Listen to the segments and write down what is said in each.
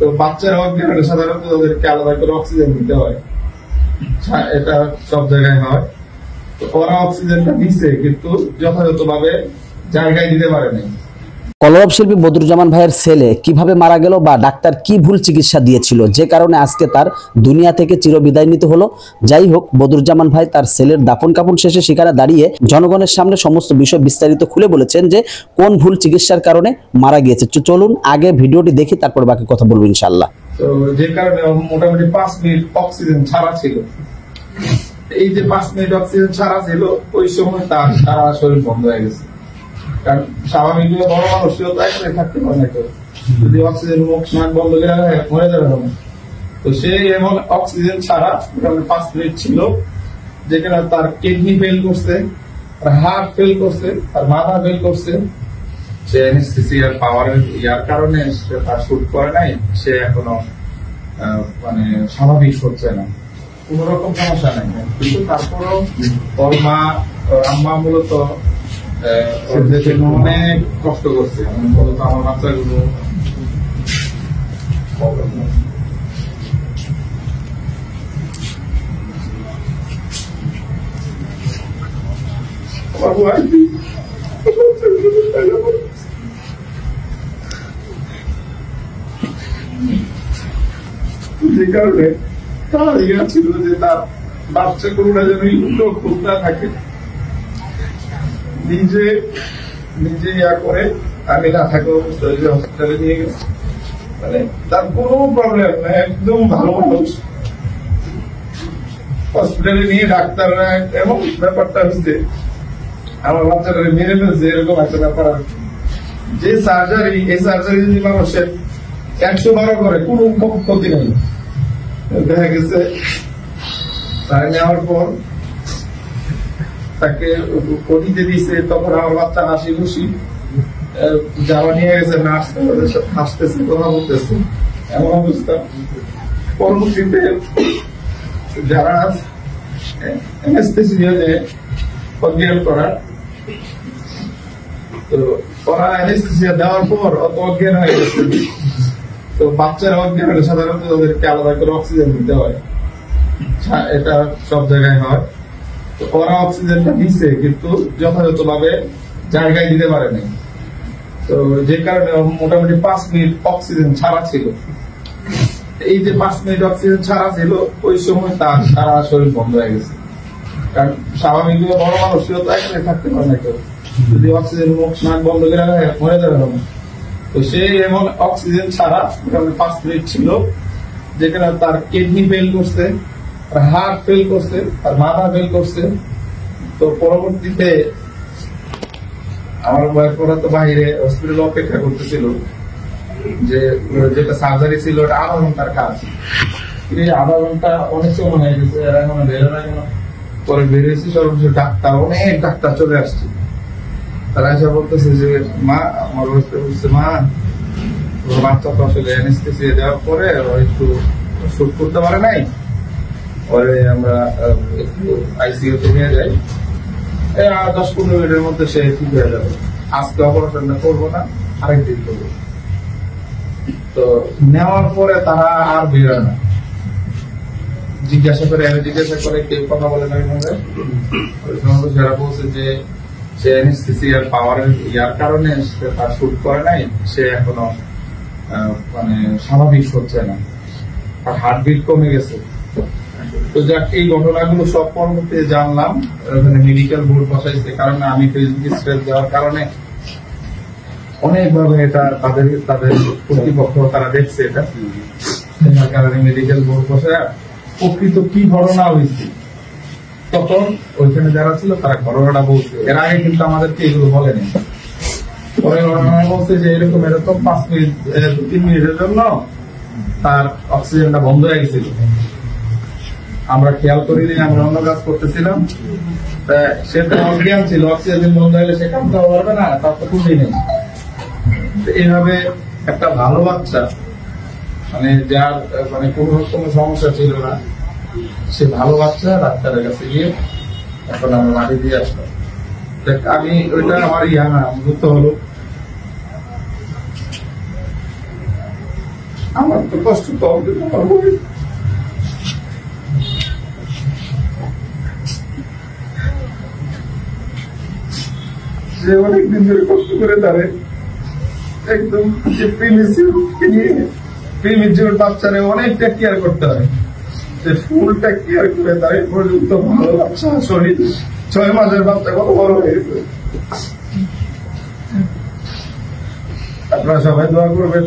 তো বাচ্চারা অজ্ঞান হলে সাধারণত তাদেরকে আলাদা করে অক্সিজেন দিতে হয়, এটা সব জায়গায় হয়। তো ওরা অক্সিজেনটা দিচ্ছে কিন্তু যথাযথভাবে জায়গায় দিতে পারে নাই। কলরব শিল্পী বদরুজ্জামান ভাইয়ের ছেলে কিভাবে মারা গেল বা ডাক্তার কি ভুল চিকিৎসা দিয়েছিল যে কারণে আজকে তার দুনিয়া থেকে চিরবিদায় নিতে হলো। যাই হোক, বদরুজ্জামান ভাই তার ছেলের দাফন কাফন শেষে সেখানে দাঁড়িয়ে জনগণের সামনে সমস্ত বিষয় বিস্তারিত খুলে বলেছেন যে কোন ভুল চিকিৎসার কারণে মারা গিয়েছে। চলুন আগে ভিডিওটি দেখি, তারপর বাকি কথা বলবো ইনশাআল্লাহ। তো যে কারণে মোটামুটি 5 মিনিট অক্সিজেন ছাড়া ছিল। এই যে 5 মিনিট অক্সিজেন ছাড়া ছিল, ওই সময় তার সারা শরীর বন্ধ হয়ে গেছে। কারণ স্বাভাবিকভাবে বড় মানুষও তো একসাথে থাকতে পারে না, যদি অক্সিজেন মুখ নাক বন্ধ করে রাখে মরে যাবে না। তো সে এমন অক্সিজেন ছাড়া 5 মিনিট ছিল, যেখানে তার কিডনি ফেল করছে, তার হার্ট ফেল করছে, তার মাথা ফেল করছে। সে অ্যানেস্থেসিয়ার পাওয়ারের ইয়ার কারণে তার শুট করে নাই, সে এখনো মানে স্বাভাবিক হচ্ছে না, কোন রকম সমস্যা নাই। কিন্তু তারপরও ওর মা আম্মা মূলত ওদের জন্য অনেক কষ্ট করছে। মূলত আমার বাচ্চাগুলো যে কারণে তার ইয়া ছিল যে তার বাচ্চা কোনটা যেন খুব না থাকে, নিজে ইয়া করে আমি না থাকো হসপিটালে নিয়ে গেছি। মানে তার কোনো প্রবলেম না, একদম ভালো মানুষ। হসপিটালে নিয়ে ডাক্তাররা এমন ব্যাপারটা হচ্ছে আমার বাচ্চাটা মেরে ফেলছে, এরকম একটা ব্যাপার। যে সার্জারি, এই সার্জারি যদি মানুষের 112 করে কোনো ক্ষতি নেই। দেখা গেছে তাই নেওয়ার পর তাকে কটিতে দিয়েছে, তখন আমার বাচ্চা হাসি খুশি যাওয়া নিয়ে গেছে, নার্স হাসতেছে, কথা বলতেছে, এমন অবস্থা। পরবর্তীতে যারা অজ্ঞান করার, তো ওরা অ্যানেস্থেসিয়া দেওয়ার পর অত অজ্ঞান হয়ে গেছে। তো বাচ্চারা অজ্ঞান হলে সাধারণত তাদেরকে আলাদা করে অক্সিজেন দিতে হয়, এটা সব জায়গায় হয়। তো ওরা অক্সিজেনটা দিচ্ছে কিন্তু যথাযথভাবে জায়গায় দিতে পারে নাই। তো যে কারণে মোটামুটি 5 মিনিট অক্সিজেন ছাড়া ছিল। এই যে 5 মিনিট অক্সিজেন ছাড়া ছিল, ওই সময় তার সারা শরীর বন্ধ হয়ে গেছে। কারণ স্বাভাবিকভাবে বড় মানুষও তো একসাথে থাকতে পারে না, যদি অক্সিজেন মুখ নাক বন্ধ করে রাখে মরে যাবে না। তো সে এমন অক্সিজেন ছাড়া 5 মিনিট ছিল, যেখানে তার কিডনি ফেল করছে, তার হার্ট ফেল করছে, তার মাথা ফেল করছে। তো পরবর্তীতে আমার ওয়াইফ ওরা তো বাইরে হসপিটালে অপেক্ষা করতেছিল, যে যেটা সার্জারি ছিল ওটা 1/2 ঘন্টার কাজ। এই 1/2 ঘন্টা অনেক সময় হয়ে গেছে, এরা এখনো বেরো না কেন। পরে বেরিয়েছি, সর্বশেষ ডাক্তার, অনেক ডাক্তার চলে আসছে। তারা এসে বলতেছে যে মা, আমার ওয়াইফকে বলছে, মা বাচ্চা তো আসলে অ্যানেস্থেসিয়া দেওয়ার পরে একটু শুট করতে পারে নাই, পরে আমরা একটু আইসিইউ তে নিয়ে যাই, 10-15 মিনিটের মধ্যে সে ঠিক হয়ে যাবে। আজকে অপারেশনটা করবো না, আরেকদিন করবো। তো নেওয়ার পরে তারা আর বেরোয় না, জিজ্ঞাসা করে কেউ কথা বলে না। যারা বলছে যে সে অ্যানেস্থেসিয়ার পাওয়ারের ইয়ার কারণে তার শুট করে নাই, সে এখনো মানে স্বাভাবিক হচ্ছে না, আর হার্টবিট কমে গেছে। তো যাক, এই ঘটনাগুলো সব পরবর্তীতে জানলাম, মেডিকেল বোর্ড বসাইছে। কারণ আমি ফেসবুকে স্ট্রেস দেওয়ার কারণে অনেকভাবে এটা তাদের কর্তৃপক্ষ তারা দেখছে, এটা কারণে মেডিকেল বোর্ড বসে প্রকৃত কি ঘটনা হয়েছে তখন ওইখানে যারা ছিল তারা ঘটনাটা বলছে। এর আগে কিন্তু আমাদেরকে এগুলো বলেনি। পরে ঘটনা বলছে যে এরকম 5 মিনিট 3 মিনিটের জন্য তার অক্সিজেনটা বন্ধ হয়ে গেছিল, আমরা খেয়াল করিনি, আমরা অন্য কাজ করতেছিলাম। সেটা অজ্ঞান ছিল, অক্সিজেন বন্ধ হলে সে কাজ দেওয়া পারবে না, তার তো খুঁজেই নেই। এইভাবে একটা ভালো বাচ্চা, মানে যার মানে কোনো সমস্যা ছিল না, সে ভালো বাচ্চা ডাক্তারের কাছে গিয়ে এখন আমরা মাটি দিয়ে আসলাম। আমি ওইটা আমার বুঝতে হলো। আমার তো কষ্ট কম, কিন্তু আমার বই যে অনেকদিন ধরে কষ্ট করে তারে একদম যে প্রিমিজিওর বাচ্চারে অনেকটা কেয়ার করতে হয়, যে ফুলটা কেয়ার করে তার এই পর্যন্ত ভালো বাচ্চা শরীর 6 মাসের বাচ্চা কত বড় হয়ে গেছে। আপনারা সবাই দোয়া করবেন।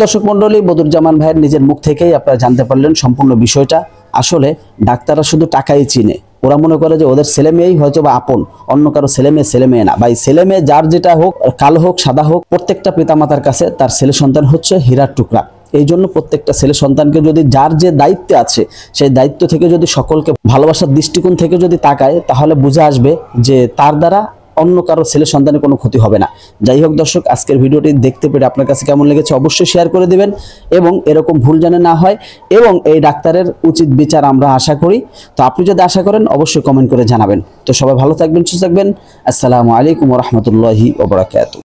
দর্শক মন্ডলী, বদরুজ্জামান ভাইয়ের নিজের মুখ থেকেই আপনারা জানতে পারলেন সম্পূর্ণ বিষয়টা। আসলে ডাক্তাররা শুধু টাকাই চিনে, ওরা মনে করে যে ওদের ছেলে মেয়েই হয়তো বা আপন, অন্য কারো ছেলে মেয়ে না। ভাই ছেলে মেয়ে যার যেটা হোক, কালো হোক সাদা হোক, প্রত্যেকটা পিতামাতার কাছে তার ছেলে সন্তান হচ্ছে হীরার টুকরা। এই জন্য প্রত্যেকটা ছেলে সন্তানকে যদি যার যে দায়িত্বে আছে সেই দায়িত্ব থেকে যদি সকলকে ভালোবাসার দৃষ্টিকোণ থেকে যদি তাকায়, তাহলে বুঝে আসবে যে তার দ্বারা অন্য কারো ছেলে সন্তানের কোনো ক্ষতি হবে না। যাই হোক দর্শক, আজকের ভিডিওটি দেখতে পেরে আপনার কাছে কেমন লেগেছে অবশ্যই শেয়ার করে দিবেন, এবং এরকম ভুল যেন না হয় এবং এই ডাক্তারের উচিত বিচার আমরা আশা করি। তো আপনি যদি আশা করেন অবশ্যই কমেন্ট করে জানাবেন। তো সবাই ভালো থাকবেন, সুস্থ থাকবেন। আসসালামু আলাইকুম ওয়া রাহমাতুল্লাহি ওয়া বারাকাতুহু।